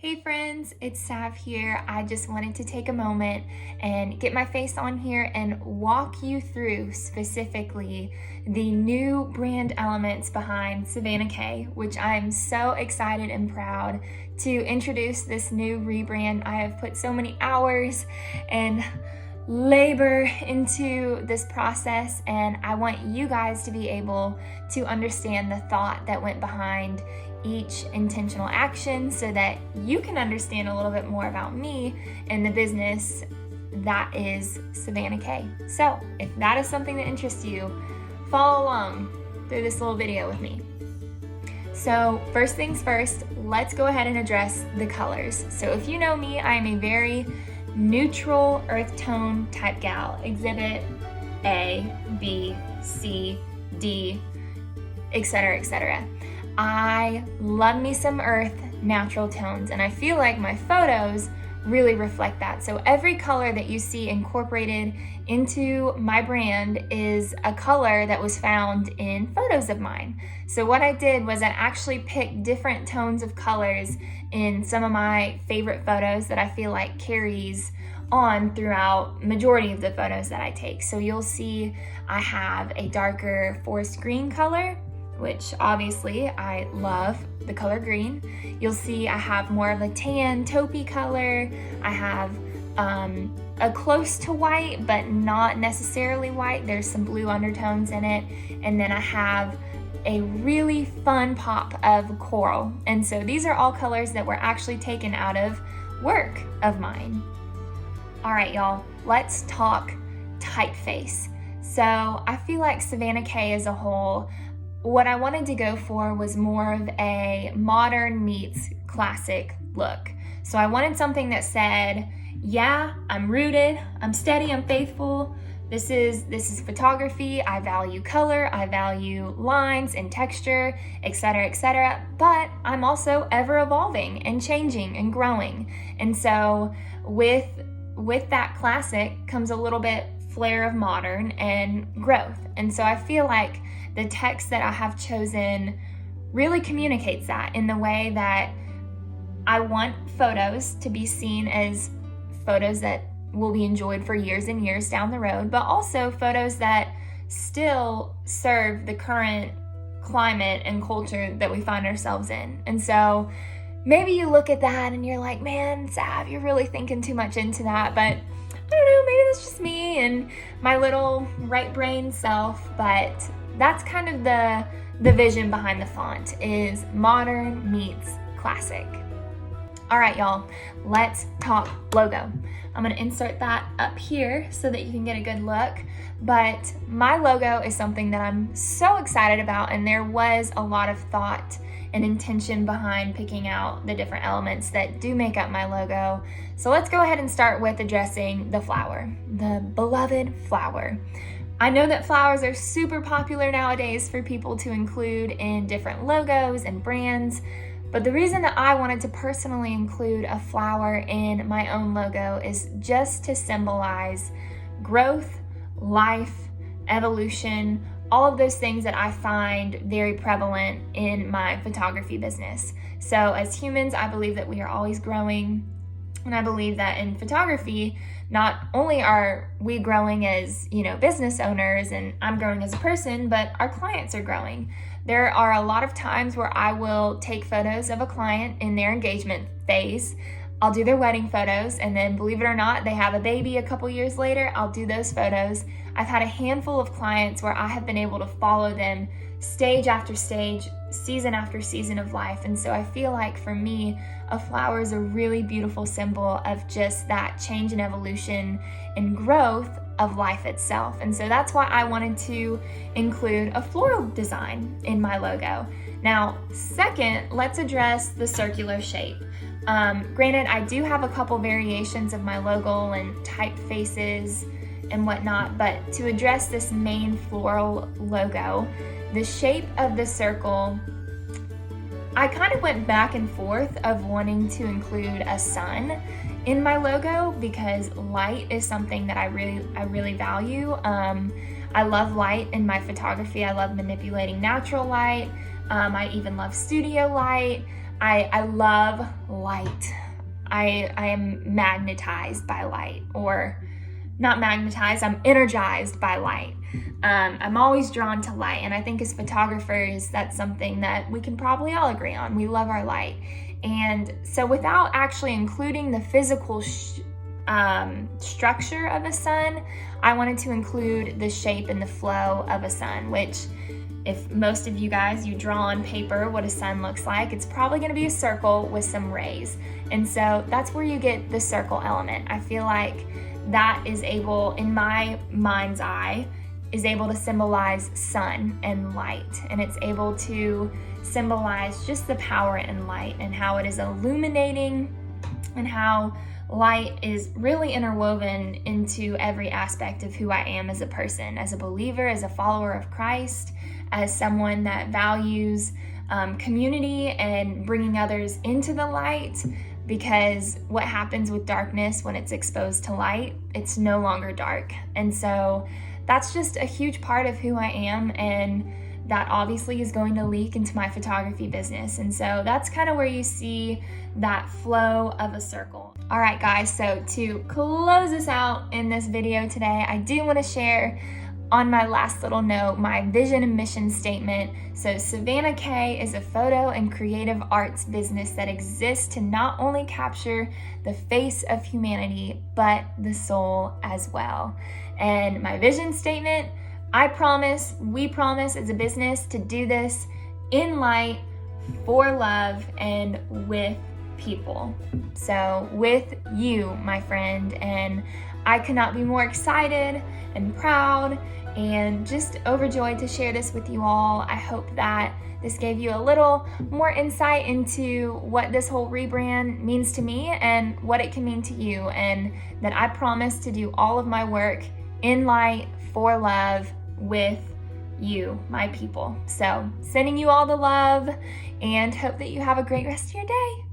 Hey friends, it's Sav here. I just wanted to take a moment and get my face on here and walk you through specifically the new brand elements behind Savanna Kaye, which I'm so excited and proud to introduce this new rebrand. I have put so many hours and labor into this process, and I want you guys to be able to understand the thought that went behind each intentional action so that you can understand a little bit more about me and the business that is Savanna Kaye. So if that is something that interests you, follow along through this little video with me. So first things first, let's go ahead and address the colors. So if you know me, I'm a very neutral earth tone type gal. Exhibit A, B, C, D, etc., etc. I love me some earth natural tones, and I feel like my photos really reflect that. So every color that you see incorporated into my brand is a color that was found in photos of mine. So what I did was I actually picked different tones of colors in some of my favorite photos that I feel like carries on throughout majority of the photos that I take. So you'll see I have a darker forest green color, which obviously I love the color green. You'll see I have more of a tan taupey color. I have a close to white, but not necessarily white. There's some blue undertones in it. And then I have a really fun pop of coral. And so these are all colors that were actually taken out of work of mine. All right, y'all, let's talk typeface. So I feel like Savanna Kaye as a whole, what I wanted to go for was more of a modern meets classic look. So I wanted something that said, yeah, I'm rooted, I'm steady, I'm faithful. This is photography. I value color, I value lines and texture, etc., etc. But I'm also ever evolving and changing and growing. And so with that classic comes a little bit flair of modern and growth. And so I feel like the text that I have chosen really communicates that in the way that I want photos to be seen as photos that will be enjoyed for years and years down the road, but also photos that still serve the current climate and culture that we find ourselves in. And so maybe you look at that and you're like, man, Sav, you're really thinking too much into that, but I don't know, maybe that's just me and my little right brain self, but that's kind of the vision behind the font is modern meets classic. All right, y'all, let's talk logo. I'm gonna insert that up here so that you can get a good look, but my logo is something that I'm so excited about, and there was a lot of thought and intention behind picking out the different elements that do make up my logo. So let's go ahead and start with addressing the flower, the beloved flower. I know that flowers are super popular nowadays for people to include in different logos and brands, but the reason that I wanted to personally include a flower in my own logo is just to symbolize growth, life, evolution, all of those things that I find very prevalent in my photography business. So as humans, I believe that we are always growing. And I believe that in photography, not only are we growing as, business owners and I'm growing as a person, but our clients are growing. There are a lot of times where I will take photos of a client in their engagement phase. I'll do their wedding photos, and then believe it or not, they have a baby a couple years later, I'll do those photos. I've had a handful of clients where I have been able to follow them stage after stage, season after season of life. And so I feel like for me, a flower is a really beautiful symbol of just that change and evolution and growth of life itself. And so that's why I wanted to include a floral design in my logo. Now, second, let's address the circular shape. Granted, I do have a couple variations of my logo and typefaces and whatnot, but to address this main floral logo, the shape of the circle, I kind of went back and forth of wanting to include a sun in my logo because light is something that I really value. I love light in my photography. I love manipulating natural light. I even love studio light. I love light. I am magnetized by light, or not magnetized, I'm energized by light. I'm always drawn to light, and I think as photographers, that's something that we can probably all agree on. We love our light. And so without actually including the physical structure of a sun, I wanted to include the shape and the flow of a sun, which if most of you guys, you draw on paper what a sun looks like, it's probably going to be a circle with some rays. And so that's where you get the circle element. I feel like that is able, in my mind's eye, is able to symbolize sun and light. And it's able to symbolize just the power in light and how it is illuminating, and how light is really interwoven into every aspect of who I am as a person, as a believer, as a follower of Christ, as someone that values community and bringing others into the light. Because what happens with darkness when it's exposed to light, it's no longer dark. And so that's just a huge part of who I am, and that obviously is going to leak into my photography business. And so that's kind of where you see that flow of a circle. All right, guys, so to close us out in this video today, I do want to share on my last little note my vision and mission statement. So Savanna Kaye is a photo and creative arts business that exists to not only capture the face of humanity, but the soul as well. And my vision statement, I promise, we promise as a business to do this in light, for love, and with people. So with you, my friend, and I could not be more excited and proud and just overjoyed to share this with you all. I hope that this gave you a little more insight into what this whole rebrand means to me and what it can mean to you, and that I promise to do all of my work in light, for love, with you, my people. So sending you all the love, and hope that you have a great rest of your day.